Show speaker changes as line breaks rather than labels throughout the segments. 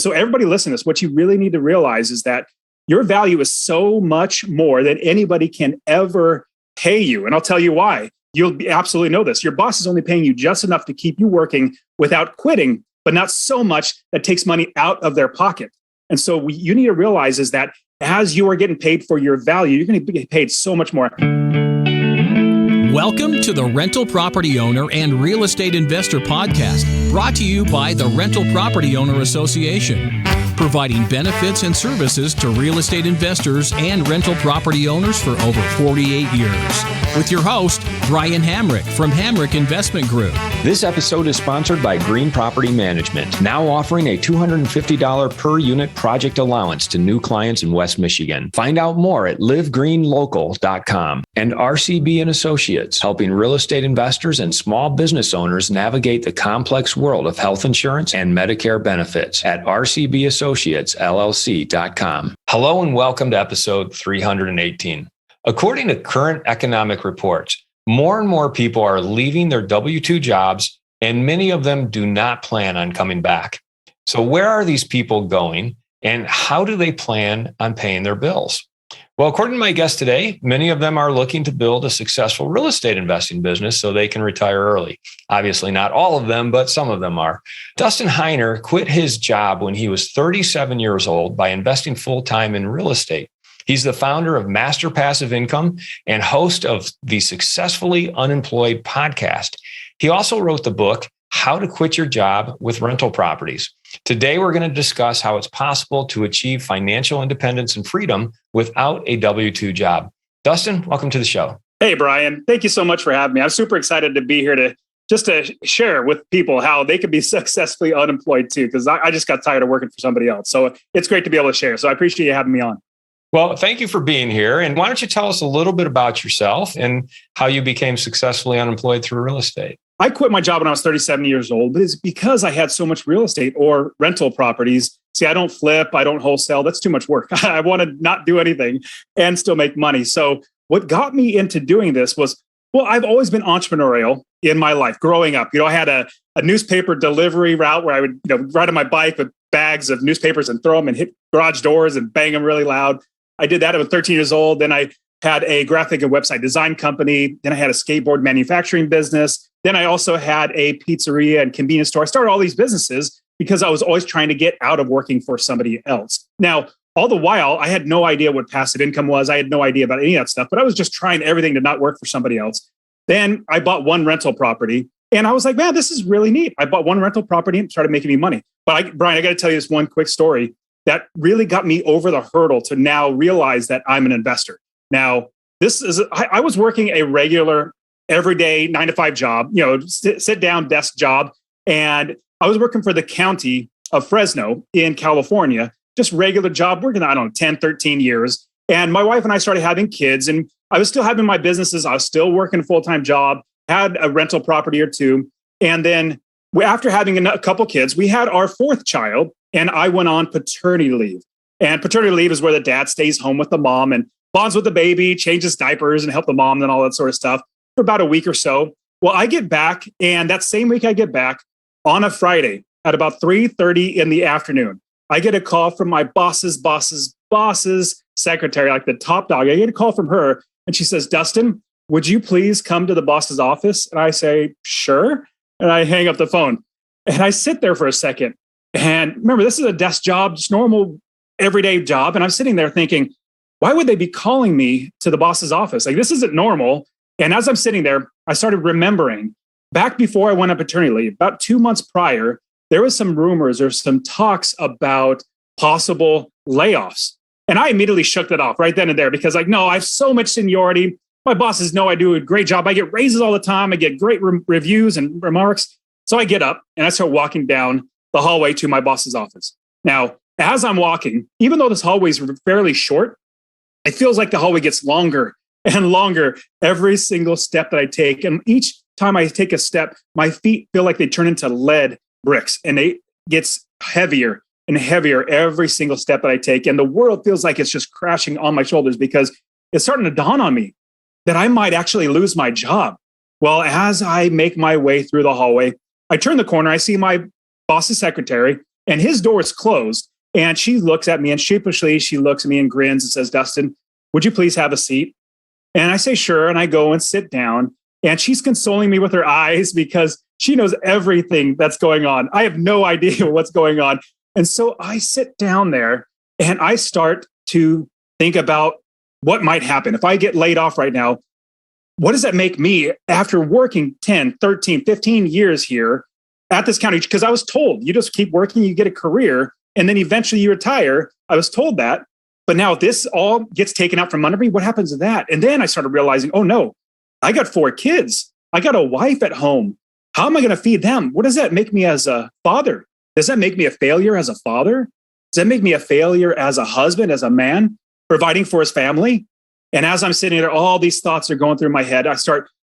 So everybody listen to this. What you really need to realize is that your value is so much more than anybody can ever pay you. And I'll tell you why. You'll absolutely know this. Your boss is only paying you just enough to keep you working without quitting, but not so much that takes money out of their pocket. And so you need to realize is that as you are getting paid for your value, you're going to get paid so much more.
Welcome to the Rental Property Owner and Real Estate Investor Podcast, brought to you by the Rental Property Owner Association, providing benefits and services to real estate investors and rental property owners for over 48 years. With your host, Brian Hamrick from Hamrick Investment Group.
This episode is sponsored by Green Property Management, now offering a $250 per unit project allowance to new clients in West Michigan. Find out more at livegreenlocal.com. And RCB and Associates, helping real estate investors and small business owners navigate the complex world of health insurance and Medicare benefits at rcbassociatesllc.com. Hello and welcome to episode 318. According to current economic reports, more and more people are leaving their W-2 jobs, and many of them do not plan on coming back. So where are these people going, and how do they plan on paying their bills? Well, according to my guest today, many of them are looking to build a successful real estate investing business so they can retire early. Obviously, not all of them, but some of them are. Dustin Heiner quit his job when he was 37 years old by investing full-time in real estate. He's the founder of Master Passive Income and host of the Successfully Unemployed Podcast. He also wrote the book, How to Quit Your Job with Rental Properties. Today, we're going to discuss how it's possible to achieve financial independence and freedom without a W-2 job. Dustin, welcome to the show.
Hey, Brian. Thank you so much for having me. I'm super excited to be here to share with people how they could be successfully unemployed too, because I just got tired of working for somebody else. So it's great to be able to share. So I appreciate you having me on.
Well, thank you for being here. And why don't you tell us a little bit about yourself and how you became successfully unemployed through real estate?
I quit my job when I was 37 years old, but it's because I had so much real estate or rental properties. See, I don't flip, I don't wholesale. That's too much work. I want to not do anything and still make money. So what got me into doing this was, well, I've always been entrepreneurial in my life growing up. I had a newspaper delivery route where I would ride on my bike with bags of newspapers and throw them and hit garage doors and bang them really loud. I did that. I was 13 years old. Then I had a graphic and website design company. Then I had a skateboard manufacturing business. Then I also had a pizzeria and convenience store. I started all these businesses because I was always trying to get out of working for somebody else. Now, all the while, I had no idea what passive income was. I had no idea about any of that stuff, but I was just trying everything to not work for somebody else. Then I bought one rental property and I was like, man, this is really neat. I bought one rental property and started making me money. But Brian, I got to tell you this one quick story that really got me over the hurdle to now realize that I'm an investor. Now, I was working a regular, everyday 9-to-5 job, sit down desk job. And I was working for the county of Fresno in California, just regular job, working, 10, 13 years. And my wife and I started having kids and I was still having my businesses. I was still working a full-time job, had a rental property or two. And then after having a couple kids, we had our fourth child. And I went on paternity leave. And paternity leave is where the dad stays home with the mom and bonds with the baby, changes diapers and help the mom and all that sort of stuff for about a week or so. Well, I get back, and that same week I get back on a Friday at about 3:30 in the afternoon. I get a call from my boss's secretary, like the top dog. I get a call from her, and she says, Dustin, would you please come to the boss's office? And I say, sure. And I hang up the phone. And I sit there for a second. And remember, this is a desk job, just normal everyday job. And I'm sitting there thinking, why would they be calling me to the boss's office? Like, this isn't normal. And as I'm sitting there, I started remembering back before I went on paternity leave, about 2 months prior, there was some rumors or some talks about possible layoffs. And I immediately shook that off right then and there because no, I have so much seniority. My bosses know I do a great job. I get raises all the time. I get great reviews and remarks. So I get up and I start walking down the hallway to my boss's office. Now, as I'm walking, even though this hallway is fairly short, it feels like the hallway gets longer and longer every single step that I take. And each time I take a step, my feet feel like they turn into lead bricks and it gets heavier and heavier every single step that I take. And the world feels like it's just crashing on my shoulders because it's starting to dawn on me that I might actually lose my job. Well, as I make my way through the hallway, I turn the corner, I see my boss's secretary, and his door is closed. And she looks at me, and sheepishly, she looks at me and grins and says, Dustin, would you please have a seat? And I say, sure. And I go and sit down, and she's consoling me with her eyes because she knows everything that's going on. I have no idea what's going on. And so I sit down there and I start to think about what might happen. If I get laid off right now, what does that make me after working 10, 13, 15 years here at this county? Because I was told you just keep working, you get a career, and then eventually you retire. I was told that. But now this all gets taken out from under me. What happens to that? And then I started realizing, oh no, I got 4 kids. I got a wife at home. How am I going to feed them? What does that make me as a father? Does that make me a failure as a father? Does that make me a failure as a husband, as a man, providing for his family? And as I'm sitting there, all these thoughts are going through my head.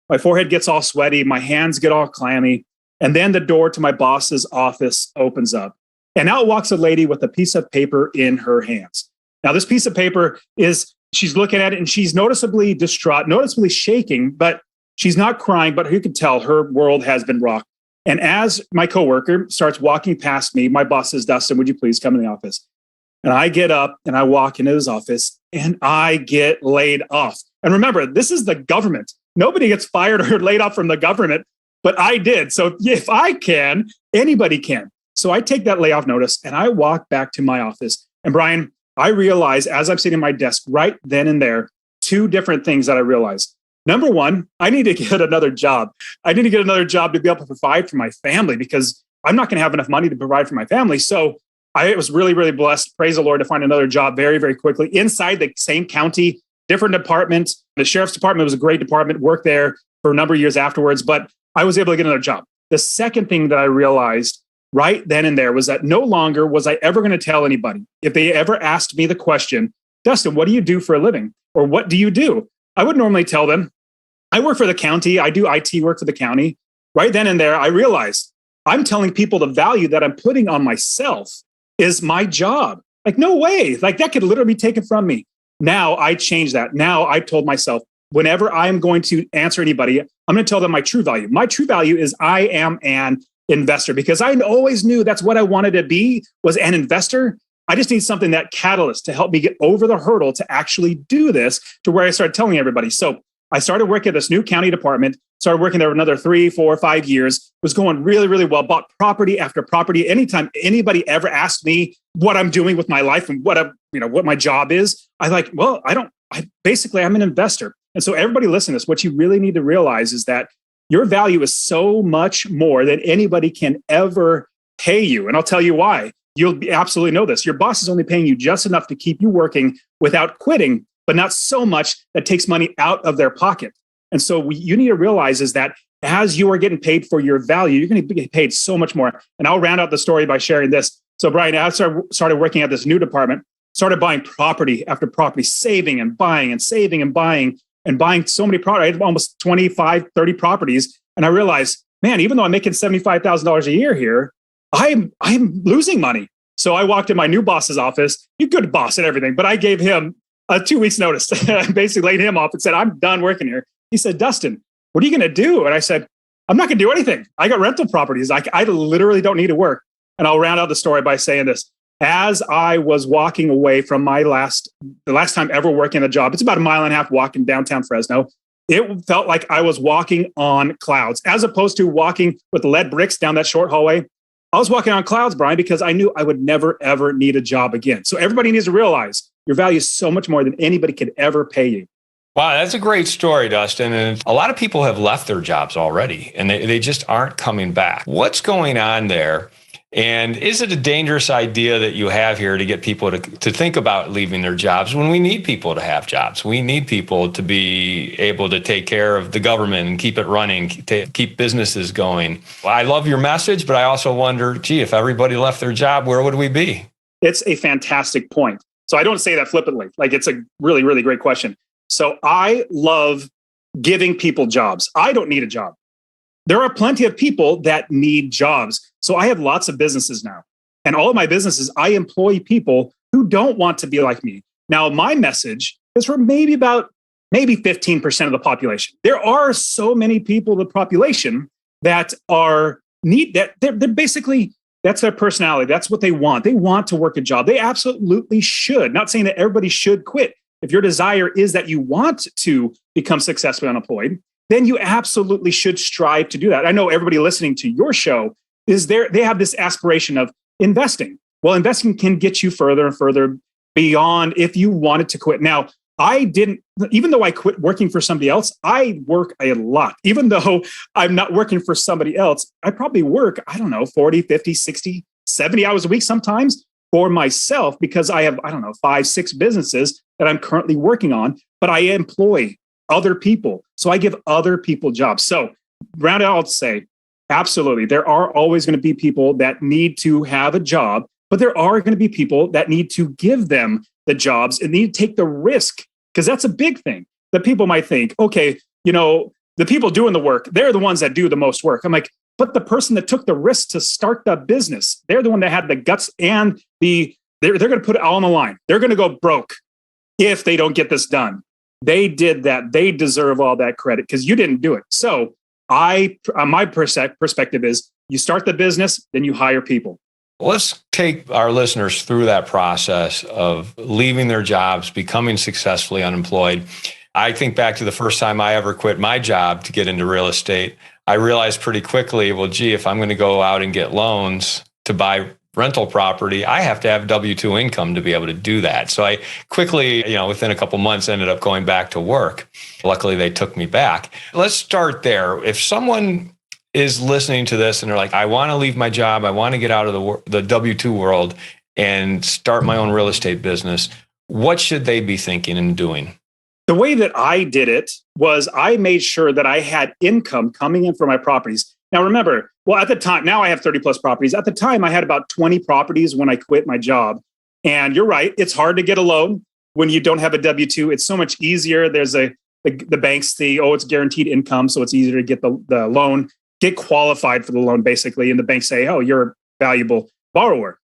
My forehead gets all sweaty. My hands get all clammy. And then the door to my boss's office opens up. And out walks a lady with a piece of paper in her hands. Now, this piece of paper she's looking at it and she's noticeably distraught, noticeably shaking, but she's not crying, but you can tell her world has been rocked. And as my coworker starts walking past me, my boss says, Dustin, would you please come in the office? And I get up and I walk into his office and I get laid off. And remember, this is the government. Nobody gets fired or laid off from the government, but I did. So if I can, anybody can. So I take that layoff notice and I walk back to my office. And Brian, I realize as I'm sitting at my desk right then and there, 2 different things that I realized. Number one, I need to get another job. I need to get another job to be able to provide for my family because I'm not going to have enough money to provide for my family. So I was really, really blessed, praise the Lord, to find another job very, very quickly inside the same county, different department. The sheriff's department was a great department, worked there for a number of years afterwards, but I was able to get another job. The second thing that I realized right then and there was that no longer was I ever going to tell anybody. If they ever asked me the question, Dustin, what do you do for a living? Or what do you do? I would normally tell them, I work for the county. I do IT work for the county. Right then and there, I realized I'm telling people the value that I'm putting on myself is my job. Like, no way. Like, that could literally be taken from me. Now I changed that. Now I told myself, whenever I'm going to answer anybody, I'm going to tell them my true value. My true value is I am an investor, because I always knew that's what I wanted to be, was an investor. I just need something, that catalyst, to help me get over the hurdle to actually do this, to where I started telling everybody. So I started working at this new county department, started working there another 3, 4, 5 years, was going really, really well, bought property after property. Anytime anybody ever asked me what I'm doing with my life and what my job is, I'm an investor. And so everybody listen to this, what you really need to realize is that your value is so much more than anybody can ever pay you. And I'll tell you why. You'll absolutely know this. Your boss is only paying you just enough to keep you working without quitting, but not so much that takes money out of their pocket. And so you need to realize is that as you are getting paid for your value, you're going to get paid so much more. And I'll round out the story by sharing this. So Brian, I started working at this new department, started buying property after property, saving and buying and saving and buying so many properties. I had almost 25, 30 properties. And I realized, man, even though I'm making $75,000 a year here, I'm losing money. So I walked in my new boss's office. He's a good boss and everything, but I gave him a 2 weeks notice. I basically laid him off and said, I'm done working here. He said, Dustin, what are you going to do? And I said, I'm not going to do anything. I got rental properties. I literally don't need to work. And I'll round out the story by saying this. As I was walking away from the last time ever working a job, it's about 1.5 miles walking downtown Fresno. It felt like I was walking on clouds, as opposed to walking with lead bricks down that short hallway. I was walking on clouds, Brian, because I knew I would never, ever need a job again. So everybody needs to realize your value is so much more than anybody could ever pay you.
Wow, that's a great story, Dustin. And a lot of people have left their jobs already, and they just aren't coming back. What's going on there? And is it a dangerous idea that you have here to get people to think about leaving their jobs when we need people to have jobs? We need people to be able to take care of the government and keep it running, to keep businesses going. I love your message, but I also wonder, if everybody left their job, where would we be?
It's a fantastic point. So I don't say that flippantly. Like, it's a really, really great question. So I love giving people jobs. I don't need a job. There are plenty of people that need jobs. So I have lots of businesses now. And all of my businesses, I employ people who don't want to be like me. Now, my message is for maybe 15% of the population. There are so many people in the population that they're basically That's their personality. That's what they want. They want to work a job. They absolutely should. Not saying that everybody should quit. If your desire is that you want to become successfully unemployed, then you absolutely should strive to do that. I know everybody listening to your show they have this aspiration of investing. Well, investing can get you further and further beyond if you wanted to quit. Now, even though I quit working for somebody else, I work a lot. Even though I'm not working for somebody else, I probably work, 40, 50, 60, 70 hours a week sometimes for myself because I have, 5, 6 businesses that I'm currently working on, but I employ other people. So I give other people jobs. So round out, I'll say, absolutely, there are always going to be people that need to have a job, but there are going to be people that need to give them the jobs and need to take the risk, because that's a big thing that people might think, okay, the people doing the work, they're the ones that do the most work. I'm like, but the person that took the risk to start the business, they're the one that had the guts and they're going to put it all on the line. They're going to go broke if they don't get this done. They did that. They deserve all that credit because you didn't do it. So my perspective is you start the business, then you hire people.
Let's take our listeners through that process of leaving their jobs, becoming successfully unemployed. I think back to the first time I ever quit my job to get into real estate. I realized pretty quickly, well, gee, if I'm going to go out and get loans to buy rental property, I have to have W-2 income to be able to do that. So I quickly, within a couple months, ended up going back to work. Luckily, they took me back. Let's start there. If someone is listening to this and they're like, I want to leave my job, I want to get out of the W-2 world and start my own real estate business, what should they be thinking and doing?
The way that I did it was I made sure that I had income coming in from my properties. Now, remember, at the time, now I have 30 plus properties. At the time, I had about 20 properties when I quit my job. And you're right, it's hard to get a loan when you don't have a W-2. It's so much easier. There's the banks, it's guaranteed income. So it's easier to get the loan, get qualified for the loan, basically. And the banks say, oh, you're a valuable borrower.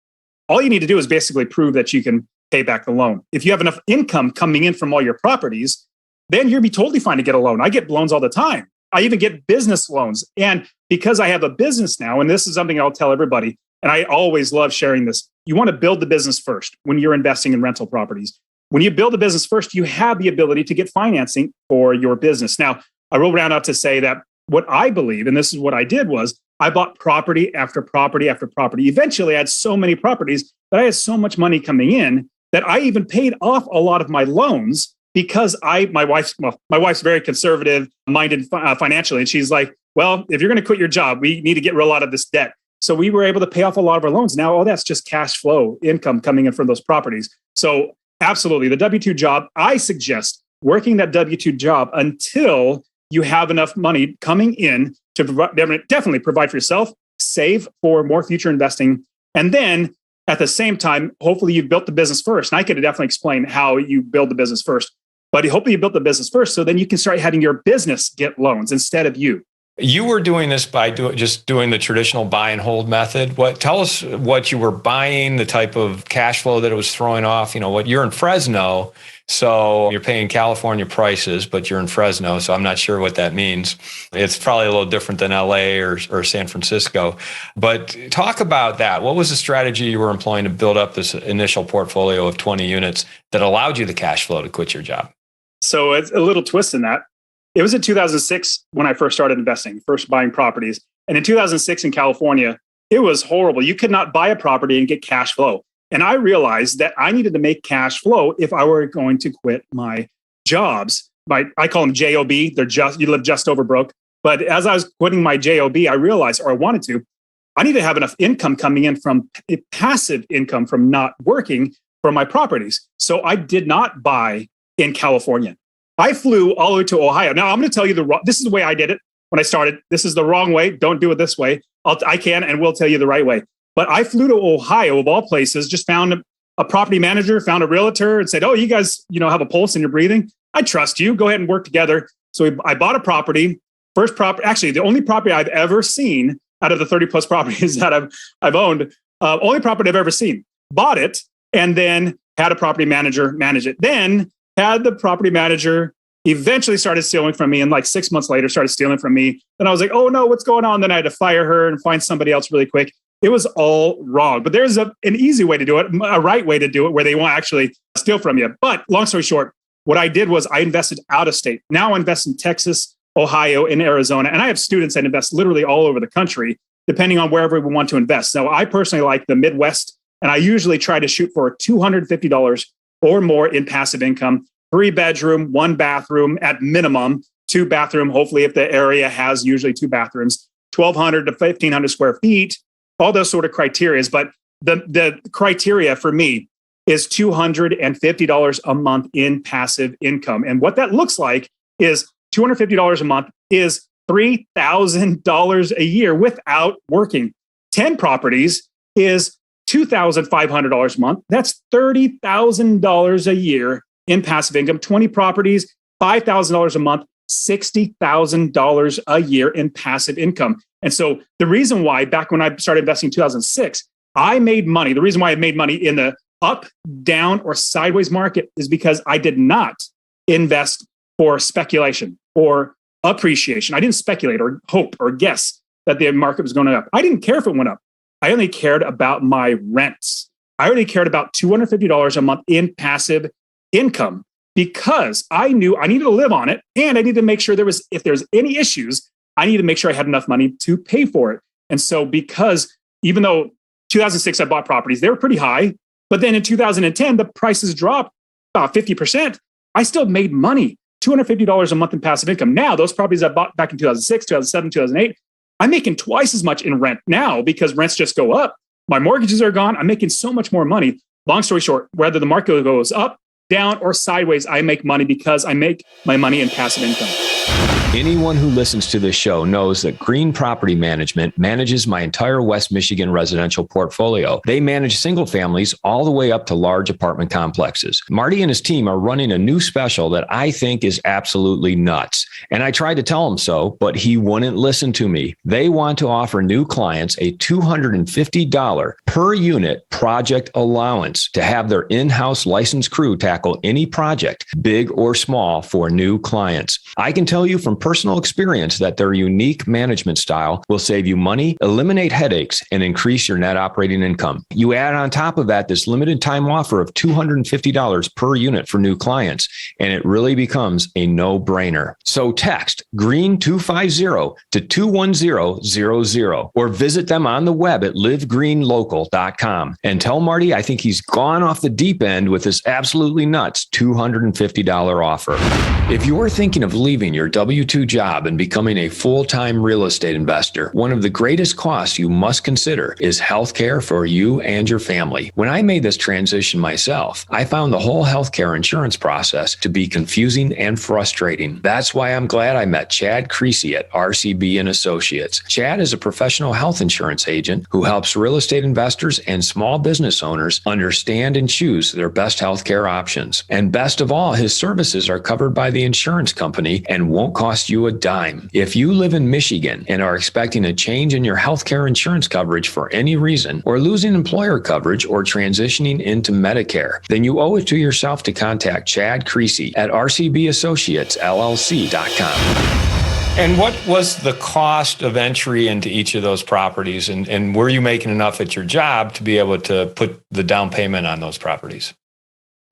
All you need to do is basically prove that you can pay back the loan. If you have enough income coming in from all your properties, then you'll be totally fine to get a loan. I get loans all the time. I even get business loans. And because I have a business now, and this is something I'll tell everybody, and I always love sharing this, you want to build the business first when you're investing in rental properties. When you build the business first, you have the ability to get financing for your business. Now, I will round out to say that what I believe, and this is what I did, was I bought property after property after property. Eventually, I had so many properties that I had so much money coming in that I even paid off a lot of my loans because my wife's very conservative minded financially. And she's like, well, if you're going to quit your job, we need to get real out of this debt. So we were able to pay off a lot of our loans. Now, all that's just cash flow income coming in from those properties. So absolutely, the W-2 job, I suggest working that W-2 job until you have enough money coming in to definitely provide for yourself, save for more future investing, and then at the same time, hopefully you've built the business first. And I could definitely explain how you build the business first, but hopefully you built the business first so then you can start having your business get loans instead of you.
You were doing this by just doing the traditional buy and hold method. Tell us what you were buying, the type of cash flow that it was throwing off. You're in Fresno, so you're paying California prices, but you're in Fresno, so I'm not sure what that means. It's probably a little different than LA or San Francisco. But talk about that. What was the strategy you were employing to build up this initial portfolio of 20 units that allowed you the cash flow to quit your job?
So it's a little twist in that. It was in 2006 when I first started investing, first buying properties. And in 2006 in California, it was horrible. You could not buy a property and get cash flow. And I realized that I needed to make cash flow if I were going to quit my jobs. I call them JOB. You live just over broke. But as I was quitting my JOB, I realized, or I wanted to, I need to have enough income coming in from passive income from not working for my properties. So I did not buy in California. I flew all the way to Ohio. Now, I'm going to tell you this is the way I did it when I started. This is the wrong way. Don't do it this way. I can and will tell you the right way. But I flew to Ohio, of all places, just found a property manager, found a realtor and said, oh, you guys, have a pulse and you're breathing. I trust you. Go ahead and work together. So I bought a property, actually, the only property I've ever seen out of the 30 plus properties that I've owned, only property I've ever seen. Bought it and then had a property manager manage it. Then had the property manager eventually started stealing from me, and like 6 months later started stealing from me. Then I was like, oh no, what's going on? Then I had to fire her and find somebody else really quick. It was all wrong. But there's an easy way to do it, a right way to do it, where they won't actually steal from you. But long story short, what I did was I invested out of state. Now I invest in Texas, Ohio, and Arizona. And I have students that invest literally all over the country, depending on wherever we want to invest. So I personally like the Midwest, and I usually try to shoot for $250 or more in passive income, 3-bedroom, 1 bathroom at minimum, 2 bathroom. Hopefully, if the area has usually 2 bathrooms, 1,200 to 1,500 square feet, all those sort of criteria. But the criteria for me is $250 a month in passive income. And what that looks like is $250 a month is $3,000 a year without working. 10 properties is $2,500 a month. That's $30,000 a year in passive income. 20 properties, $5,000 a month, $60,000 a year in passive income. And so the reason why, back when I started investing in 2006, I made money. The reason why I made money in the up, down, or sideways market is because I did not invest for speculation or appreciation. I didn't speculate or hope or guess that the market was going up. I didn't care if it went up. I only cared about my rents. I only cared about $250 a month in passive income because I knew I needed to live on it, and I needed to make sure if there's any issues, I needed to make sure I had enough money to pay for it. And so because even though 2006 I bought properties, they were pretty high, but then in 2010 the prices dropped about 50%. I still made money, $250 a month in passive income. Now those properties I bought back in 2006, 2007, 2008, I'm making twice as much in rent now because rents just go up. My mortgages are gone. I'm making so much more money. Long story short, whether the market goes up, down, or sideways, I make money because I make my money in passive income.
Anyone who listens to this show knows that Green Property Management manages my entire West Michigan residential portfolio. They manage single families all the way up to large apartment complexes. Marty and his team are running a new special that I think is absolutely nuts. And I tried to tell him so, but he wouldn't listen to me. They want to offer new clients a $250 per unit project allowance to have their in-house licensed crew tackle any project, big or small, for new clients. I can tell you from personal experience that their unique management style will save you money, eliminate headaches, and increase your net operating income. You add on top of that this limited time offer of $250 per unit for new clients, and it really becomes a no-brainer. So text GREEN250 to 21000 or visit them on the web at livegreenlocal.com and tell Marty I think he's gone off the deep end with this absolutely nuts $250 offer. If you're thinking of leaving your W-2 job and becoming a full-time real estate investor, one of the greatest costs you must consider is healthcare for you and your family. When I made this transition myself, I found the whole healthcare insurance process to be confusing and frustrating. That's why I'm glad I met Chad Creasy at RCB and Associates. Chad is a professional health insurance agent who helps real estate investors and small business owners understand and choose their best healthcare options. And best of all, his services are covered by the insurance company and won't cost you a dime. If you live in Michigan and are expecting a change in your healthcare insurance coverage for any reason, or losing employer coverage or transitioning into Medicare, then you owe it to yourself to contact Chad Creasy at rcbassociatesllc.com. And what was the cost of entry into each of those properties? And were you making enough at your job to be able to put the down payment on those properties?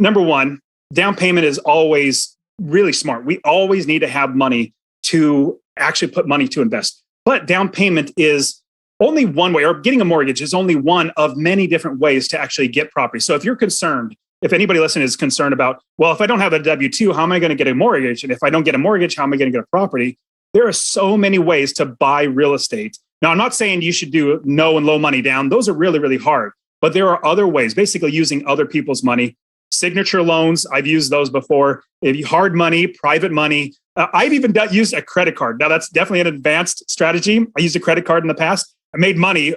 Number one, down payment is always really smart. We always need to have money to actually put money to invest. But down payment is only one way, or getting a mortgage is only one of many different ways to actually get property. So if you're concerned, if anybody listening is concerned about, well, if I don't have a W-2, how am I going to get a mortgage? And if I don't get a mortgage, how am I going to get a property? There are so many ways to buy real estate. Now, I'm not saying you should do no and low money down. Those are really, really hard. But there are other ways, basically using other people's money. Signature loans, I've used those before. If you hard money, private money. I've even used a credit card. Now, that's definitely an advanced strategy. I used a credit card in the past. I made money,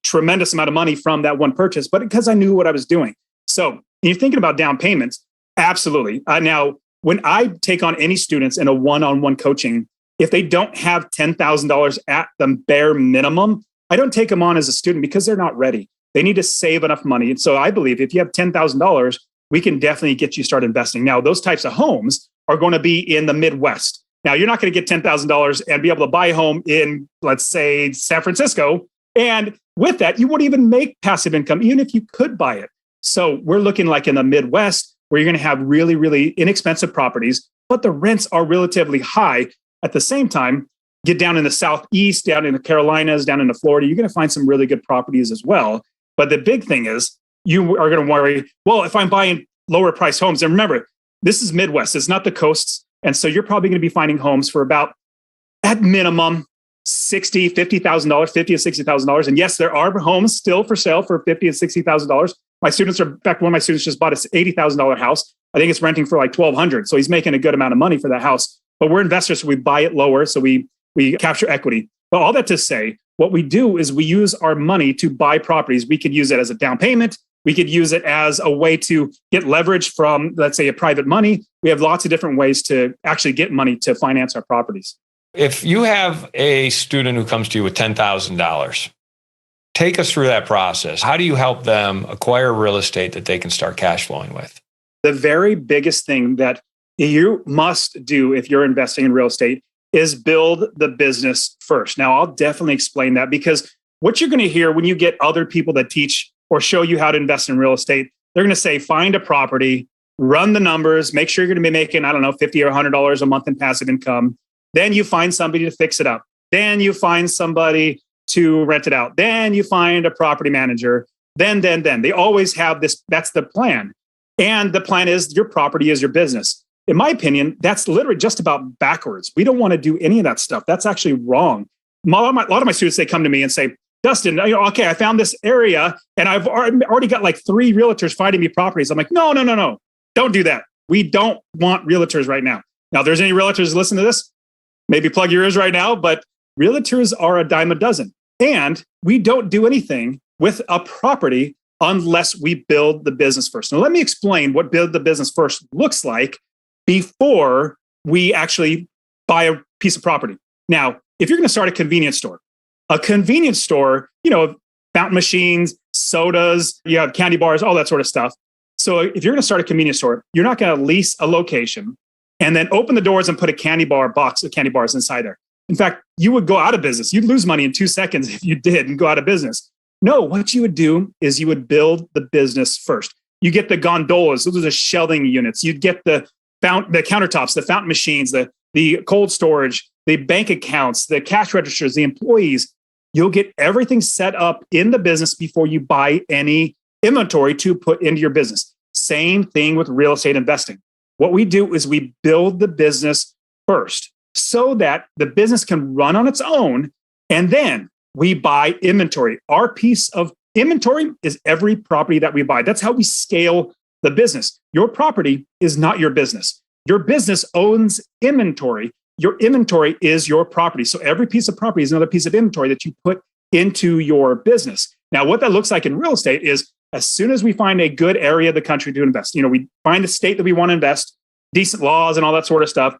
tremendous amount of money from that one purchase, but because I knew what I was doing. So you're thinking about down payments, absolutely. Now, when I take on any students in a one-on-one coaching, if they don't have $10,000 at the bare minimum, I don't take them on as a student because they're not ready. They need to save enough money. And so I believe if you have $10,000, we can definitely get you started investing. Now, those types of homes are going to be in the Midwest. Now, you're not going to get $10,000 and be able to buy a home in, let's say, San Francisco And with that, you wouldn't even make passive income, even if you could buy it. So we're looking like in the Midwest, where you're going to have really, really inexpensive properties, but the rents are relatively high. At the same time, get down in the Southeast, down in the Carolinas, down into Florida, you're going to find some really good properties as well. But the big thing is you are going to worry, well, if I'm buying lower priced homes, and remember, this is Midwest, it's not the coasts. And so you're probably going to be finding homes for about, at minimum, $60,000, $50,000, $50,000 to $60,000. And yes, there are homes still for sale for $50,000 and $60,000. My students are, in fact, one of my students just bought a $80,000 house. I think it's renting for like $1,200. So he's making a good amount of money for that house. But we're investors, so we buy it lower, so we capture equity. But all that to say, what we do is we use our money to buy properties. We could use it as a down payment. We could use it as a way to get leverage from, let's say, a private money. We have lots of different ways to actually get money to finance our properties.
If you have a student who comes to you with $10,000, take us through that process. How do you help them acquire real estate that they can start cash flowing with?
The very biggest thing that you must do if you're investing in real estate is build the business first. Now, I'll definitely explain that, because what you're going to hear when you get other people that teach or show you how to invest in real estate, they're going to say, find a property, run the numbers, make sure you're going to be making, $50 or $100 a month in passive income. Then you find somebody to fix it up. Then you find somebody to rent it out. Then you find a property manager. Then. They always have this. That's the plan. And the plan is your property is your business. In my opinion, that's literally just about backwards. We don't want to do any of that stuff. That's actually wrong. A lot of my students, they come to me and say, Dustin, okay, I found this area and I've already got like 3 realtors finding me properties. I'm like, no. Don't do that. We don't want realtors right now. Now, if there's any realtors listen to this, maybe plug your ears right now, but realtors are a dime a dozen. And we don't do anything with a property unless we build the business first. Now, let me explain what build the business first looks like before we actually buy a piece of property. Now, if you're going to start a convenience store, fountain machines, sodas, you have candy bars, all that sort of stuff. So if you're going to start a convenience store, you're not going to lease a location and then open the doors and put a box of candy bars inside there. In fact, you would go out of business. You'd lose money in 2 seconds if you did and go out of business. No, what you would do is you would build the business first. You get the gondolas, those are the shelving units. You'd get the countertops, the fountain machines, the cold storage, the bank accounts, the cash registers, the employees. You'll get everything set up in the business before you buy any inventory to put into your business. Same thing with real estate investing. What we do is we build the business first so that the business can run on its own, and then we buy inventory. Our piece of inventory is every property that we buy. That's how we scale the business. Your property is not your business. Your business owns inventory. Your inventory is your property. So every piece of property is another piece of inventory that you put into your business. Now, what that looks like in real estate is as soon as we find a good area of the country to invest, we find a state that we want to invest, decent laws and all that sort of stuff,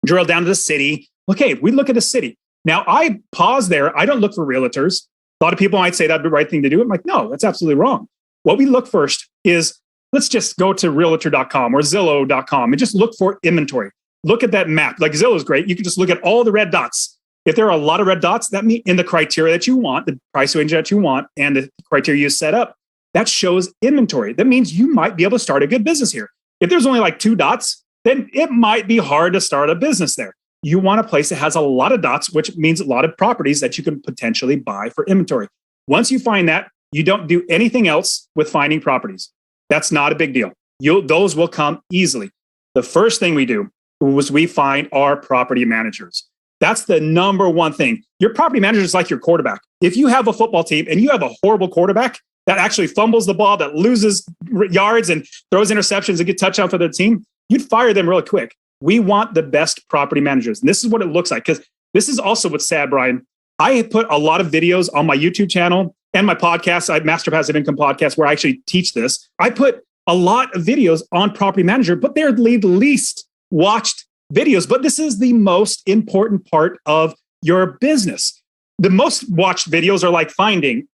drill down to the city. Okay, we look at the city. Now, I pause there. I don't look for realtors. A lot of people might say that'd be the right thing to do. I'm like, no, that's absolutely wrong. What we look first is, let's just go to realtor.com or Zillow.com and just look for inventory. Look at that map. Like Zillow is great. You can just look at all the red dots. If there are a lot of red dots, that means in the criteria that you want, the price range that you want, and the criteria you set up, that shows inventory. That means you might be able to start a good business here. If there's only like 2 dots, then it might be hard to start a business there. You want a place that has a lot of dots, which means a lot of properties that you can potentially buy for inventory. Once you find that, you don't do anything else with finding properties. That's not a big deal. Those will come easily. The first thing we do is we find our property managers. That's the number one thing. Your property manager is like your quarterback. If you have a football team and you have a horrible quarterback that actually fumbles the ball, that loses yards and throws interceptions and gets touchdown for their team, you'd fire them really quick. We want the best property managers. And this is what it looks like. Because this is also what's sad, Brian. I put a lot of videos on my YouTube channel and my podcast, Master Passive Income Podcast, where I actually teach this. I put a lot of videos on property manager, but they're the least watched videos. But this is the most important part of your business. The most watched videos are like finding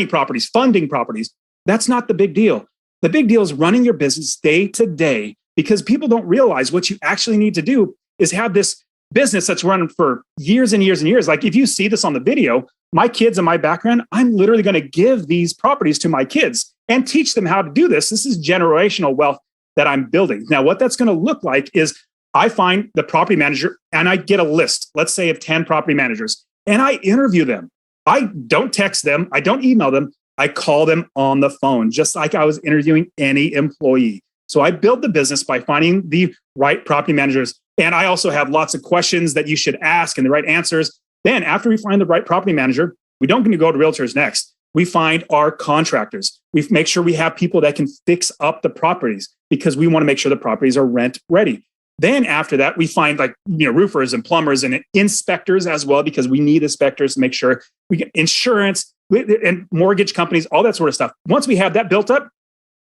properties, funding properties. That's not the big deal. The big deal is running your business day to day, because people don't realize what you actually need to do is have this business that's running for years and years and years. Like if you see this on the video, my kids and my background, I'm literally going to give these properties to my kids and teach them how to do this. This is generational wealth that I'm building. Now, what that's going to look like is I find the property manager and I get a list, let's say of 10 property managers, and I interview them. I don't text them. I don't email them. I call them on the phone, just like I was interviewing any employee. So I build the business by finding the right property managers. And I also have lots of questions that you should ask and the right answers. Then after we find the right property manager, we don't go to realtors next. We find our contractors. We make sure we have people that can fix up the properties because we want to make sure the properties are rent ready. Then after that, we find roofers and plumbers and inspectors as well, because we need inspectors to make sure we get insurance and mortgage companies, all that sort of stuff. Once we have that built up,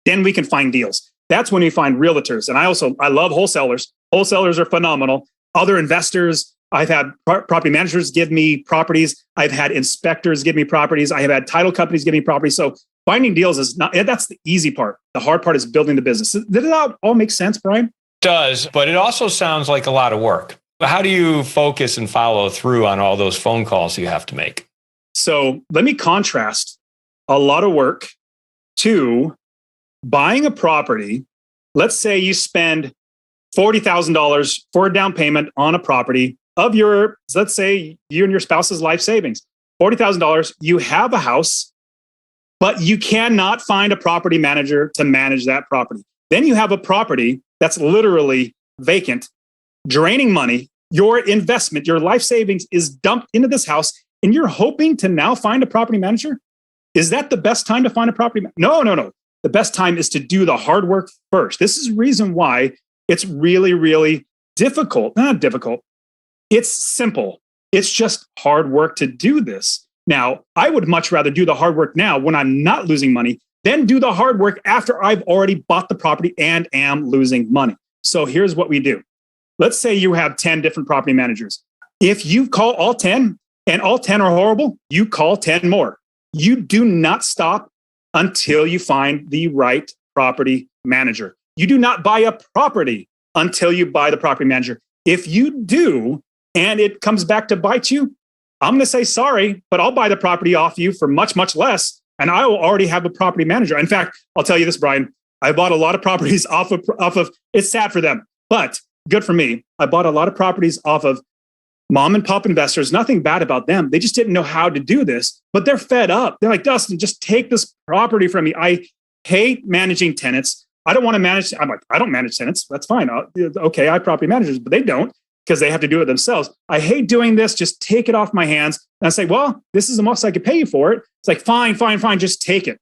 then we can find deals. That's when we find realtors. And I love wholesalers. Wholesalers are phenomenal. Other investors, I've had property managers give me properties. I've had inspectors give me properties. I have had title companies give me properties. So finding deals that's the easy part. The hard part is building the business. Did it all make sense, Brian?
Does, but it also sounds like a lot of work. How do you focus and follow through on all those phone calls you have to make?
So let me contrast a lot of work to buying a property. Let's say you spend $40,000 for a down payment on a property of let's say you and your spouse's life savings. $40,000, you have a house, but you cannot find a property manager to manage that property. Then you have a property that's literally vacant, draining money. Your investment, your life savings is dumped into this house, and you're hoping to now find a property manager? Is that the best time to find a property manager? No. The best time is to do the hard work first. This is the reason why it's really, really difficult. Not difficult. It's simple. It's just hard work to do this. Now, I would much rather do the hard work now when I'm not losing money than do the hard work after I've already bought the property and am losing money. So here's what we do. Let's say you have 10 different property managers. If you call all 10 and all 10 are horrible, you call 10 more. You do not stop until you find the right property manager. You do not buy a property until you buy the property manager. If you do, and it comes back to bite you, I'm going to say sorry, but I'll buy the property off you for much, much less. And I will already have a property manager. In fact, I'll tell you this, Brian, I bought a lot of properties off of, it's sad for them, but good for me. I bought a lot of properties off of mom and pop investors. Nothing bad about them. They just didn't know how to do this, but they're fed up. They're like, Dustin, just take this property from me. I hate managing tenants. I don't want to manage. I'm like, I don't manage tenants. That's fine. Okay, I have property managers, but they don't because they have to do it themselves. I hate doing this. Just take it off my hands. And I say, well, this is the most I could pay you for it. It's like, fine. Just take it.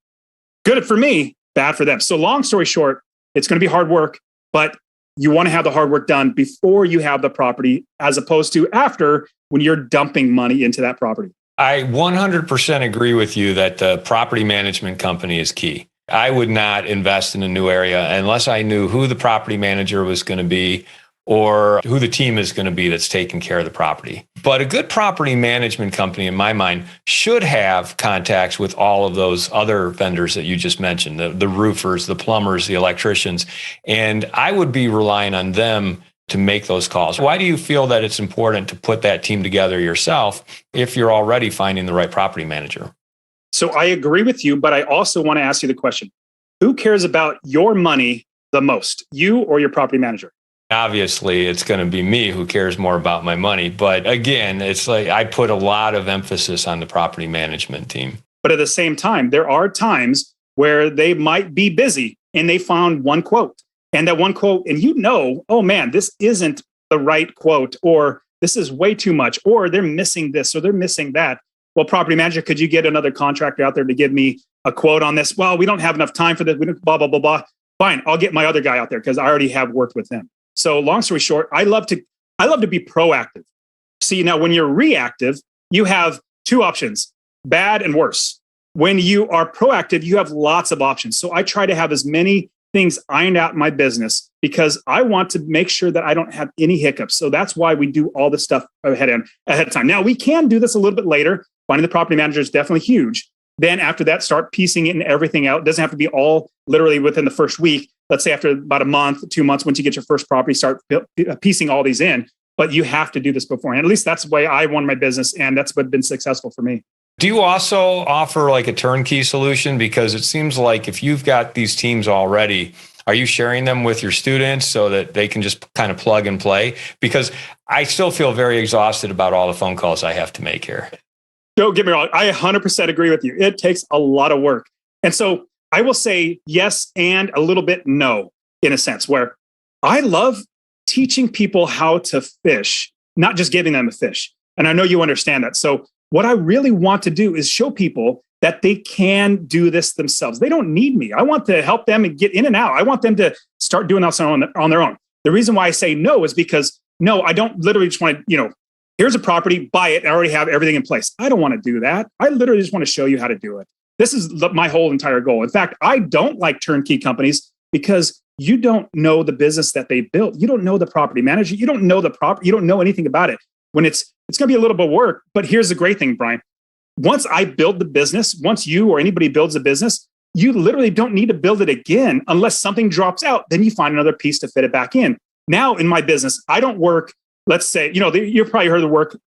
Good for me, bad for them. So long story short, it's going to be hard work, but you want to have the hard work done before you have the property, as opposed to after, when you're dumping money into that property.
I 100% agree with you that the property management company is key. I would not invest in a new area unless I knew who the property manager was going to be or who the team is going to be that's taking care of the property. But a good property management company, in my mind, should have contacts with all of those other vendors that you just mentioned, the roofers, the plumbers, the electricians. And I would be relying on them to make those calls. Why do you feel that it's important to put that team together yourself if you're already finding the right property manager?
So I agree with you, but I also want to ask you the question, who cares about your money the most, you or your property manager?
Obviously, it's going to be me who cares more about my money. But again, it's like I put a lot of emphasis on the property management team.
But at the same time, there are times where they might be busy and they found one quote. And that one quote, and oh man, this isn't the right quote, or this is way too much, or they're missing this, or they're missing that. Well, property manager, could you get another contractor out there to give me a quote on this? Well, we don't have enough time for this. We don't, blah, blah, blah, blah. Fine, I'll get my other guy out there because I already have worked with him. So long story short, I love to be proactive. See, now when you're reactive, you have two options, bad and worse. When you are proactive, you have lots of options. So I try to have as many things ironed out in my business because I want to make sure that I don't have any hiccups. So that's why we do all this stuff ahead of time. Now we can do this a little bit later. Finding the property manager is definitely huge. Then after that, start piecing in everything out. It doesn't have to be all literally within the first week. Let's say after about a month, 2 months, once you get your first property, start piecing all these in. but you have to do this beforehand. At least that's the way I run my business, and that's what's been successful for me.
Do you also offer like a turnkey solution? Because it seems like if you've got these teams already, are you sharing them with your students so that they can just kind of plug and play? Because I still feel very exhausted about all the phone calls I have to make here.
Don't get me wrong. I 100% agree with you. It takes a lot of work. And so I will say yes and a little bit no, in a sense, where I love teaching people how to fish, not just giving them a fish. And I know you understand that. So what I really want to do is show people that they can do this themselves. They don't need me. I want to help them and get in and out. I want them to start doing this on their own. The reason why I say no is because, no, I don't literally just want to, here's a property, buy it, and I already have everything in place. I don't want to do that. I literally just want to show you how to do it. This is my whole entire goal. In fact, I don't like turnkey companies because you don't know the business that they built. You don't know the property manager. You don't know the property. You don't know anything about it. When it's going to be a little bit of work, but here's the great thing, Brian. Once I build the business, once you or anybody builds a business, you literally don't need to build it again unless something drops out. Then you find another piece to fit it back in. Now in my business, I don't work, let's say, you've probably heard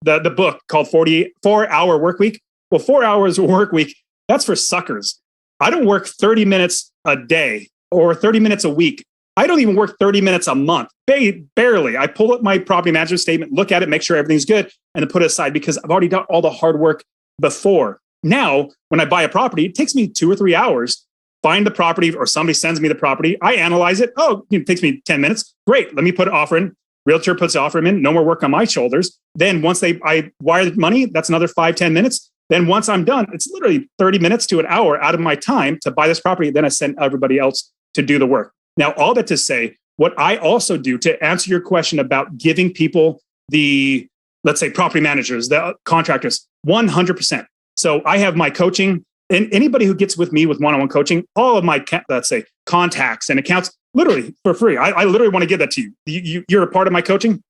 the book called 4-Hour Work Week. Well, 4 hours work week, that's for suckers. I don't work 30 minutes a day or 30 minutes a week. I don't even work 30 minutes a month, barely. I pull up my property management statement, look at it, make sure everything's good, and then put it aside because I've already done all the hard work before. Now, when I buy a property, it takes me 2 or 3 hours, find the property or somebody sends me the property. I analyze it. Oh, it takes me 10 minutes. Great. Let me put an offer in. Realtor puts the offer in. No more work on my shoulders. Then once I wire the money, that's another 5-10 minutes. Then once I'm done, it's literally 30 minutes to an hour out of my time to buy this property. Then I send everybody else to do the work. Now, all that to say, what I also do to answer your question about giving people the, let's say, property managers, the contractors, 100%. So I have my coaching, and anybody who gets with me with one-on-one coaching, all of my, let's say, contacts and accounts, literally for free. I literally want to give that to you. You're a part of my coaching.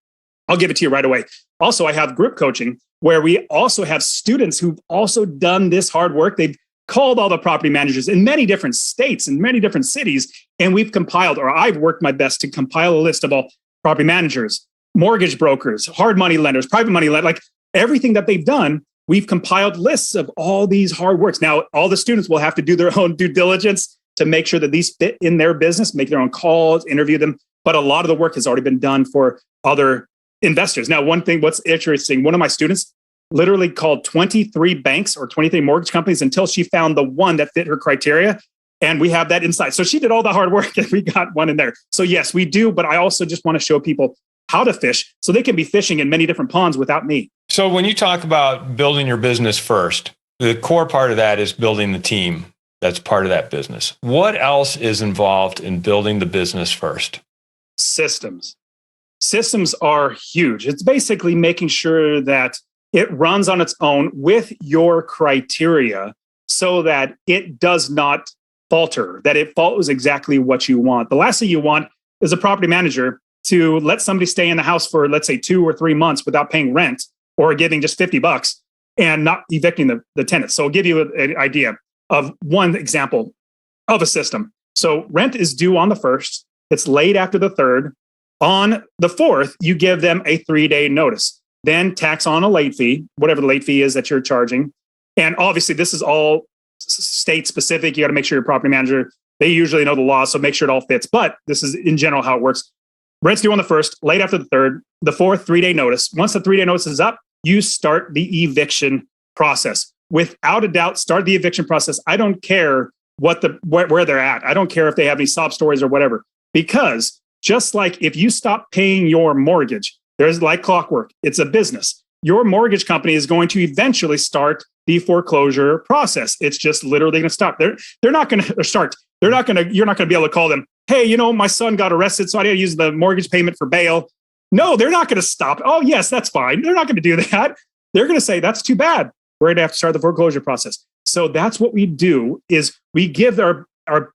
I'll give it to you right away. Also, I have group coaching where we also have students who've also done this hard work. They've called all the property managers in many different states and many different cities. And we've compiled, or I've worked my best to compile a list of all property managers, mortgage brokers, hard money lenders, private money lenders, like everything that they've done. We've compiled lists of all these hard works. Now, all the students will have to do their own due diligence to make sure that these fit in their business, make their own calls, interview them. But a lot of the work has already been done for other investors. Now, one thing, what's interesting, one of my students literally called 23 banks or 23 mortgage companies until she found the one that fit her criteria. And we have that inside. So she did all the hard work and we got one in there. So yes, we do. But I also just want to show people how to fish so they can be fishing in many different ponds without me.
So when you talk about building your business first, the core part of that is building the team that's part of that business. What else is involved in building the business first?
Systems. Systems are huge. It's basically making sure that it runs on its own with your criteria so that it does not falter, that it follows exactly what you want. The last thing you want is a property manager to let somebody stay in the house for, let's say, 2 or 3 months without paying rent or giving just $50 and not evicting the tenants. So I'll give you an idea of one example of a system. So rent is due on the 1st. It's late after the 3rd. On the 4th, you give them a 3-day notice. Then tax on a late fee, whatever the late fee is that you're charging. And obviously, this is all state specific. You got to make sure your property manager, they usually know the law, so make sure it all fits. But this is in general how it works. Rent's due on the 1st, late after the 3rd, the 4th, 3-day notice. Once the 3-day notice is up, you start the eviction process. Without a doubt, start the eviction process. I don't care where they're at. I don't care if they have any sob stories or whatever, because just like if you stop paying your mortgage, there's like clockwork. It's a business. Your mortgage company is going to eventually start the foreclosure process. It's just literally going to stop. They're not going to start. You're not going to be able to call them, hey, my son got arrested, so I got to use the mortgage payment for bail. No, they're not going to stop. Oh, yes, that's fine. They're not going to do that. They're going to say, that's too bad. We're going to have to start the foreclosure process. So that's what we do is we give our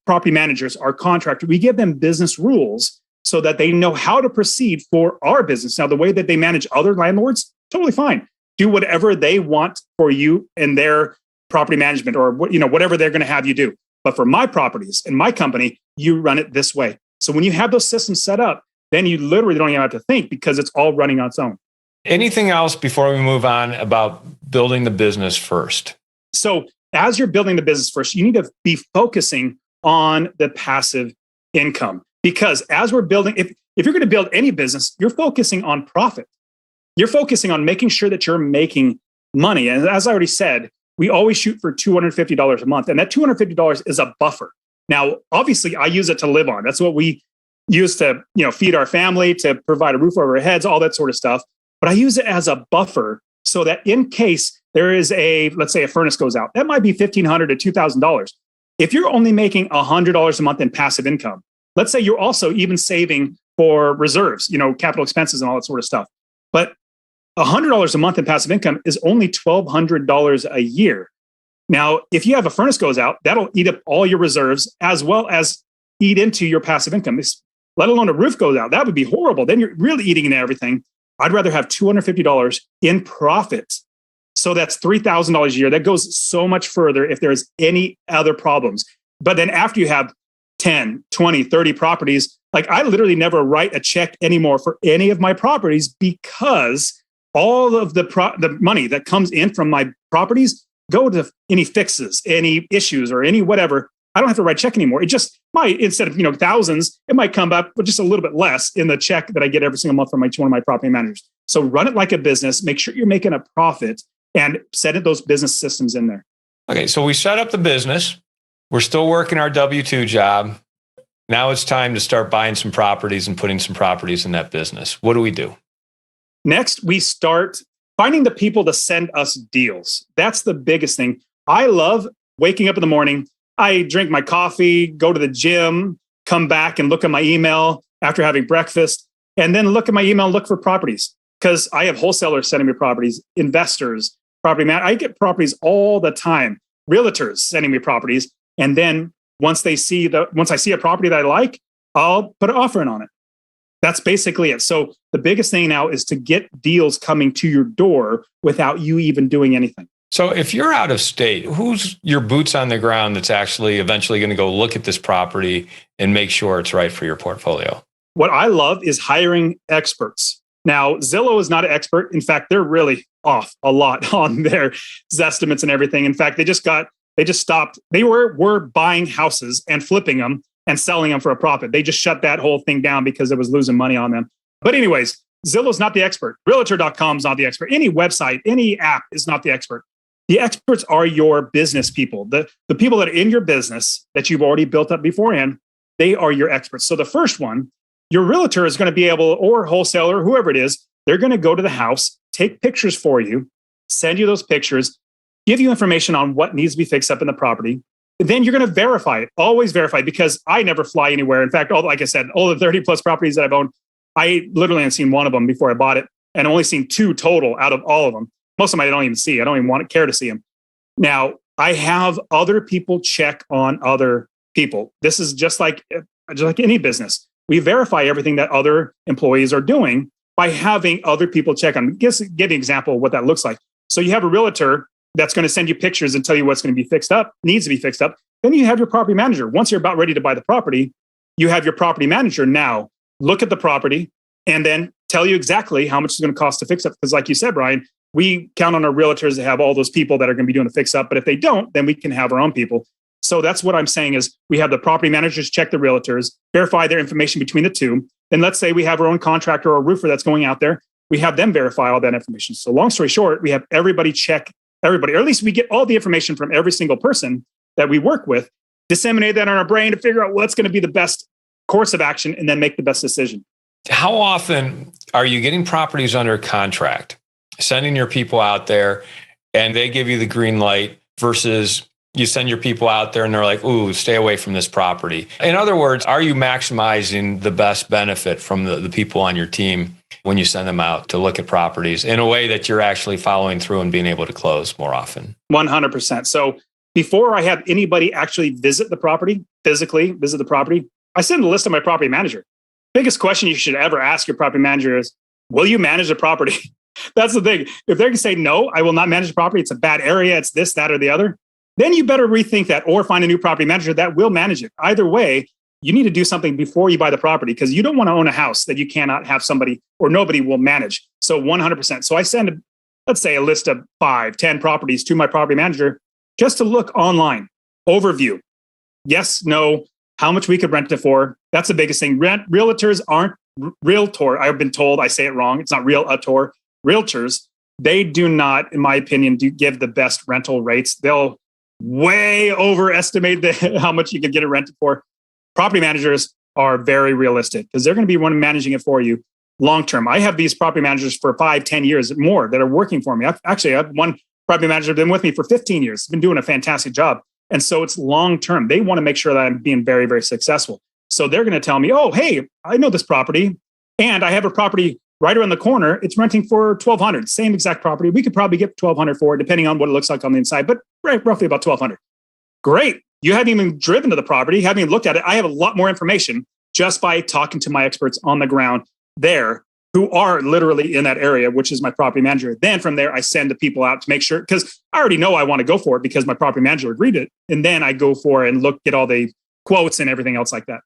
property managers, our contractor, we give them business rules so that they know how to proceed for our business. Now, the way that they manage other landlords, totally fine. Do whatever they want for you and their property management or whatever they're going to have you do. But for my properties and my company, you run it this way. So when you have those systems set up, then you literally don't even have to think because it's all running on its own.
Anything else before we move on about building the business first?
So as you're building the business first, you need to be focusing on the passive income, because as we're building, if you're going to build any business, you're focusing on profit. You're focusing on making sure that you're making money. And as I already said, we always shoot for $250 a month. And that $250 is a buffer. Now, obviously, I use it to live on. That's what we use to, feed our family, to provide a roof over our heads, all that sort of stuff. But I use it as a buffer so that in case there is let's say a furnace goes out, that might be $1,500 to $2,000. If you're only making $100 a month in passive income, let's say you're also even saving for reserves, capital expenses and all that sort of stuff. But $100 a month in passive income is only $1,200 a year. Now, if you have a furnace goes out, that'll eat up all your reserves as well as eat into your passive income. Let alone a roof goes out. That would be horrible. Then you're really eating into everything. I'd rather have $250 in profit. So that's $3,000 a year. That goes so much further if there's any other problems. But then after you have 10, 20, 30 properties, like I literally never write a check anymore for any of my properties because all of the money that comes in from my properties go to any fixes, any issues, or any whatever. I don't have to write a check anymore. It just might, instead of thousands, it might come up with just a little bit less in the check that I get every single month from one of my property managers. So run it like a business. Make sure you're making a profit and set those business systems in there.
Okay, so we set up the business. We're still working our W-2 job. Now it's time to start buying some properties and putting some properties in that business. What do we do?
Next, we start finding the people to send us deals. That's the biggest thing. I love waking up in the morning. I drink my coffee, go to the gym, come back and look at my email after having breakfast, and then look at my email and look for properties. Because I have wholesalers sending me properties, investors, property man. I get properties all the time. Realtors sending me properties. And then once I see a property that I like, I'll put an offer in on it. That's basically it. So the biggest thing now is to get deals coming to your door without you even doing anything.
So if you're out of state, who's your boots on the ground that's actually eventually going to go look at this property and make sure it's right for your portfolio?
What I love is hiring experts. Now, Zillow is not an expert. In fact, they're really off a lot on their estimates and everything. In fact, they just stopped. They were buying houses and flipping them and selling them for a profit. They just shut that whole thing down because it was losing money on them. But anyways, Zillow's not the expert. Realtor.com is not the expert. Any website, any app is not the expert. The experts are your business people. The people that are in your business that you've already built up beforehand, they are your experts. So the first one, your realtor is going to be able, or wholesaler, whoever it is, they're going to go to the house, take pictures for you, send you those pictures, give you information on what needs to be fixed up in the property. Then you're going to verify it, always verify it, because I never fly anywhere. In fact, like I said, all the 30 plus properties that I've owned, I literally haven't seen one of them before I bought it, and only seen 2 total out of all of them. Most of them I don't even see. I don't even care to see them. Now, I have other people check on other people. This is just like any business. We verify everything that other employees are doing by having other people check on. Give an example of what that looks like. So you have a realtor that's going to send you pictures and tell you what's going to be fixed up, needs to be fixed up. Then you have your property manager. Once you're about ready to buy the property, you have your property manager now look at the property and then tell you exactly how much it's going to cost to fix up. Because like you said, Brian, we count on our realtors to have all those people that are going to be doing the fix up. But if they don't, then we can have our own people. So that's what I'm saying is we have the property managers check the realtors, verify their information between the two. Then let's say we have our own contractor or roofer that's going out there. We have them verify all that information. So long story short, we have everybody check everybody, or at least we get all the information from every single person that we work with, disseminate that on our brain to figure out what's going to be the best course of action and then make the best decision.
How often are you getting properties under contract, sending your people out there and they give you the green light versus you send your people out there and they're like, ooh, stay away from this property? In other words, are you maximizing the best benefit from the people on your team when you send them out to look at properties in a way that you're actually following through and being able to close more often?
100%. So before I have anybody actually visit the property, physically visit the property, I send a list to my property manager. Biggest question you should ever ask your property manager is, will you manage the property? That's the thing. If they're going to say, no, I will not manage the property, it's a bad area, it's this, that, or the other, then you better rethink that or find a new property manager that will manage it. Either way, you need to do something before you buy the property because you don't want to own a house that you cannot have somebody or nobody will manage. So 100%. So I send, let's say, a list of 5, 10 properties to my property manager just to look online, overview. Yes, no, how much we could rent it for. That's the biggest thing. Realtors aren't realtor. I've been told I say it wrong. It's not realtor. Realtors, they do not, in my opinion, give the best rental rates. They'll way overestimate how much you could get it rented for. Property managers are very realistic because they're going to be one managing it for you long term. I have these property managers for 5, 10 years more that are working for me. I have one property manager been with me for 15 years. Been doing a fantastic job. And so it's long term. They want to make sure that I'm being very, very successful. So they're going to tell me, oh, hey, I know this property and I have a property right around the corner. It's renting for $1,200. Same exact property. We could probably get $1,200 for it, depending on what it looks like on the inside, but roughly about $1,200. Great. You haven't even driven to the property, haven't even looked at it. I have a lot more information just by talking to my experts on the ground there who are literally in that area, which is my property manager. Then from there, I send the people out to make sure, because I already know I want to go for it because my property manager agreed to it. And then I go for it and get all the quotes and everything else like that.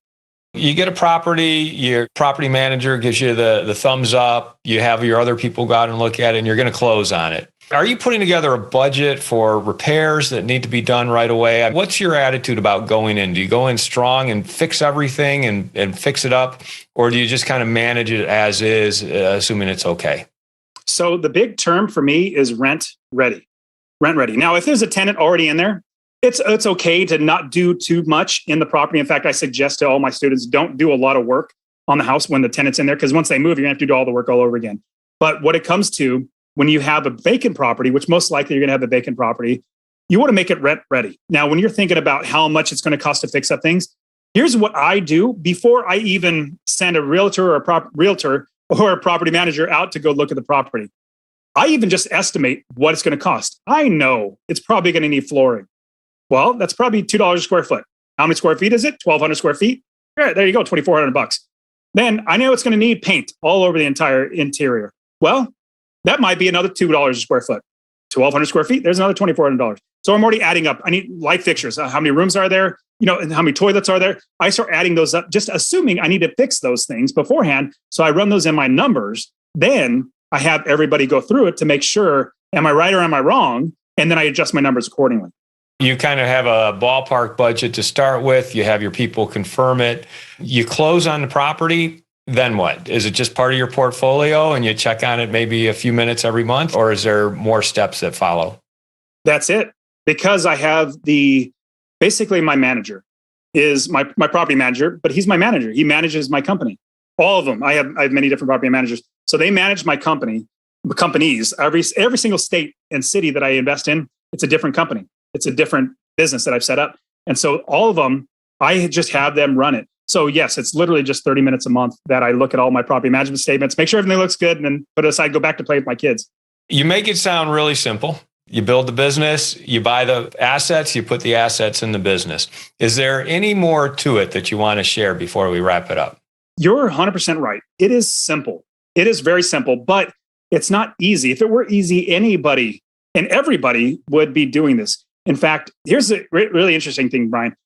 You get a property, your property manager gives you the thumbs up, you have your other people go out and look at it, and you're going to close on it. Are you putting together a budget for repairs that need to be done right away? What's your attitude about going in? Do you go in strong and fix everything and fix it up? Or do you just kind of manage it as is, assuming it's okay?
So the big term for me is rent ready. Rent ready. Now, if there's a tenant already in there, it's okay to not do too much in the property. In fact, I suggest to all my students, don't do a lot of work on the house when the tenant's in there, because once they move, you're going to have to do all the work all over again. But what it comes to, when you have a vacant property, which most likely you're going to have a vacant property, you want to make it rent ready. Now, when you're thinking about how much it's going to cost to fix up things, here's what I do before I even send a realtor or a property manager out to go look at the property. I even just estimate what it's going to cost. I know it's probably going to need flooring. Well, that's probably $2 a square foot. How many square feet is it? 1,200 square feet. Right, there you go, $2,400. Then I know it's going to need paint all over the entire interior. Well, that might be another $2 a square foot. 1,200 square feet, there's another $2,400. So I'm already adding up. I need light fixtures. How many rooms are there? And how many toilets are there? I start adding those up, just assuming I need to fix those things beforehand. So I run those in my numbers. Then I have everybody go through it to make sure, am I right or am I wrong? And then I adjust my numbers accordingly.
You kind of have a ballpark budget to start with. You have your people confirm it. You close on the property. Then what? Is it just part of your portfolio and you check on it maybe a few minutes every month? Or is there more steps that follow?
That's it. Because I have basically my manager is my property manager, but he's my manager. He manages my company. All of them. I have many different property managers. So they manage my companies. Every single state and city that I invest in, it's a different company. It's a different business that I've set up. And so all of them, I just have them run it. So yes, it's literally just 30 minutes a month that I look at all my property management statements, make sure everything looks good, and then put it aside, go back to play with my kids.
You make it sound really simple. You build the business, you buy the assets, you put the assets in the business. Is there any more to it that you want to share before we wrap it up?
You're 100% right. It is simple. It is very simple, but it's not easy. If it were easy, anybody and everybody would be doing this. In fact, here's a really interesting thing, Brian.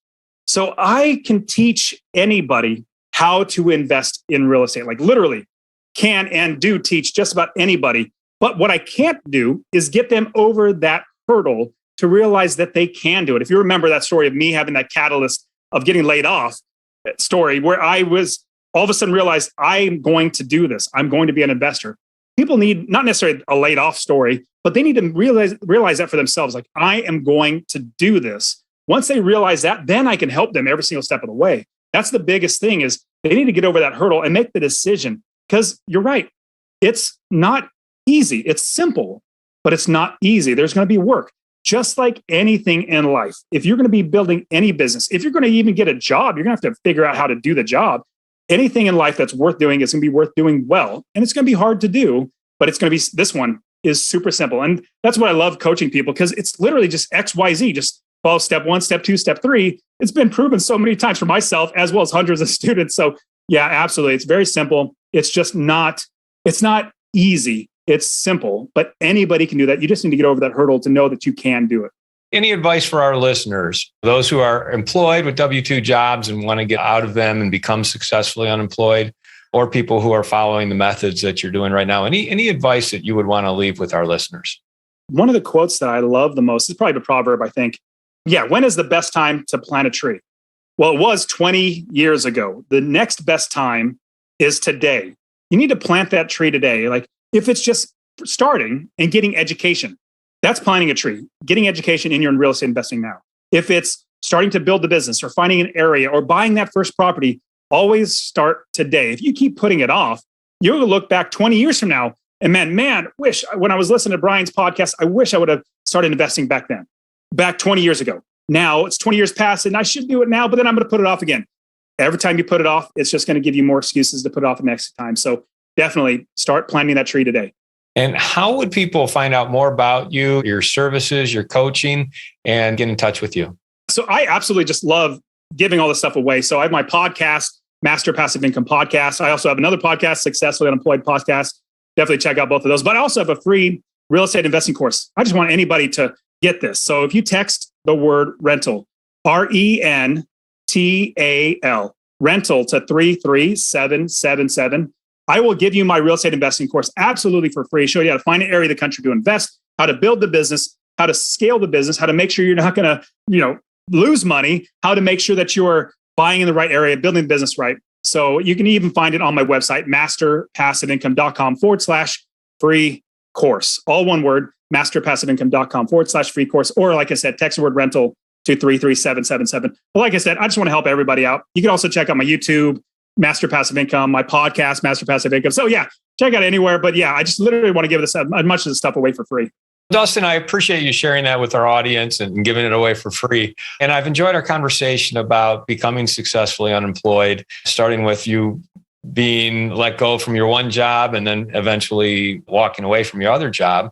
So I can teach anybody how to invest in real estate, like literally can and do teach just about anybody. But what I can't do is get them over that hurdle to realize that they can do it. If you remember that story of me having that catalyst of getting laid off, that story where I was all of a sudden realized I'm going to do this. I'm going to be an investor. People need not necessarily a laid off story, but they need to realize that for themselves. Like, I am going to do this. Once they realize that, then I can help them every single step of the way. That's the biggest thing, is they need to get over that hurdle and make the decision. Because you're right. It's not easy. It's simple, but it's not easy. There's going to be work. Just like anything in life. If you're going to be building any business, if you're going to even get a job, you're going to have to figure out how to do the job. Anything in life that's worth doing is going to be worth doing well. And it's going to be hard to do, but it's going to be, this one is super simple. And that's what I love coaching people, because it's literally just X, Y, Z, just follow step 1, step 2, step 3. It's been proven so many times for myself as well as hundreds of students. So yeah, absolutely. It's very simple. It's just it's not easy. It's simple, but anybody can do that. You just need to get over that hurdle to know that you can do it.
Any advice for our listeners, those who are employed with W-2 jobs and want to get out of them and become successfully unemployed, or people who are following the methods that you're doing right now? Any advice that you would want to leave with our listeners?
One of the quotes that I love the most is probably the proverb, I think. Yeah, when is the best time to plant a tree? Well, it was 20 years ago. The next best time is today. You need to plant that tree today. Like if it's just starting and getting education, that's planting a tree, getting education in your real estate investing now. If it's starting to build the business or finding an area or buying that first property, always start today. If you keep putting it off, you're going to look back 20 years from now and wish when I was listening to Brian's podcast, I wish I would have started investing back then, back 20 years ago. Now it's 20 years past and I should do it now, but then I'm going to put it off again. Every time you put it off, it's just going to give you more excuses to put it off the next time. So definitely start planting that tree today.
And how would people find out more about you, your services, your coaching, and get in touch with you?
So I absolutely just love giving all this stuff away. So I have my podcast, Master Passive Income Podcast. I also have another podcast, Successfully Unemployed Podcast. Definitely check out both of those. But I also have a free real estate investing course. I just want anybody to get this. So if you text the word rental, RENTAL, rental to 33777, I will give you my real estate investing course absolutely for free. Show you how to find an area of the country to invest, how to build the business, how to scale the business, how to make sure you're not going to, lose money, how to make sure that you're buying in the right area, building the business right. So you can even find it on my website, masterpassiveincome.com/free course. All one word, masterpassiveincome.com/free course. Or like I said, text the word rental to 33777. But like I said, I just want to help everybody out. You can also check out my YouTube, Master Passive Income, my podcast, Master Passive Income. So yeah, check out anywhere. But yeah, I just literally want to give this as much of the stuff away for free.
Dustin, I appreciate you sharing that with our audience and giving it away for free. And I've enjoyed our conversation about becoming successfully unemployed, starting with you being let go from your one job and then eventually walking away from your other job.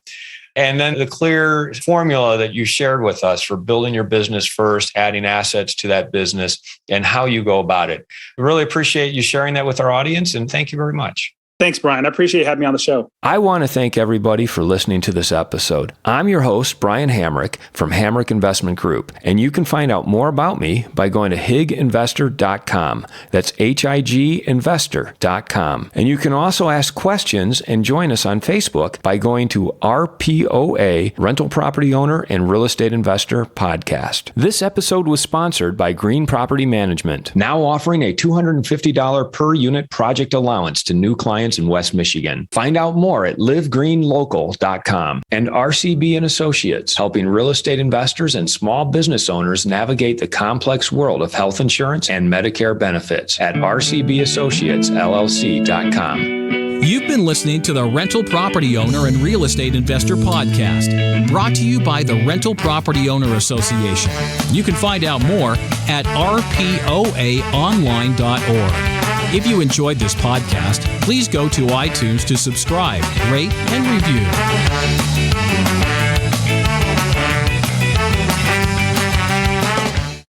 And then the clear formula that you shared with us for building your business first, adding assets to that business, and how you go about it. We really appreciate you sharing that with our audience, and thank you very much.
Thanks, Brian. I appreciate you having me on the show.
I want to thank everybody for listening to this episode. I'm your host, Brian Hamrick from Hamrick Investment Group, and you can find out more about me by going to higinvestor.com. That's higinvestor.com. And you can also ask questions and join us on Facebook by going to RPOA, Rental Property Owner and Real Estate Investor Podcast. This episode was sponsored by Green Property Management, now offering a $250 per unit project allowance to new clients in West Michigan. Find out more at livegreenlocal.com. And RCB and Associates, helping real estate investors and small business owners navigate the complex world of health insurance and Medicare benefits at rcbassociatesllc.com.
You've been listening to the Rental Property Owner and Real Estate Investor Podcast, brought to you by the Rental Property Owner Association. You can find out more at rpoaonline.org. If you enjoyed this podcast, please go to iTunes to subscribe, rate, and review.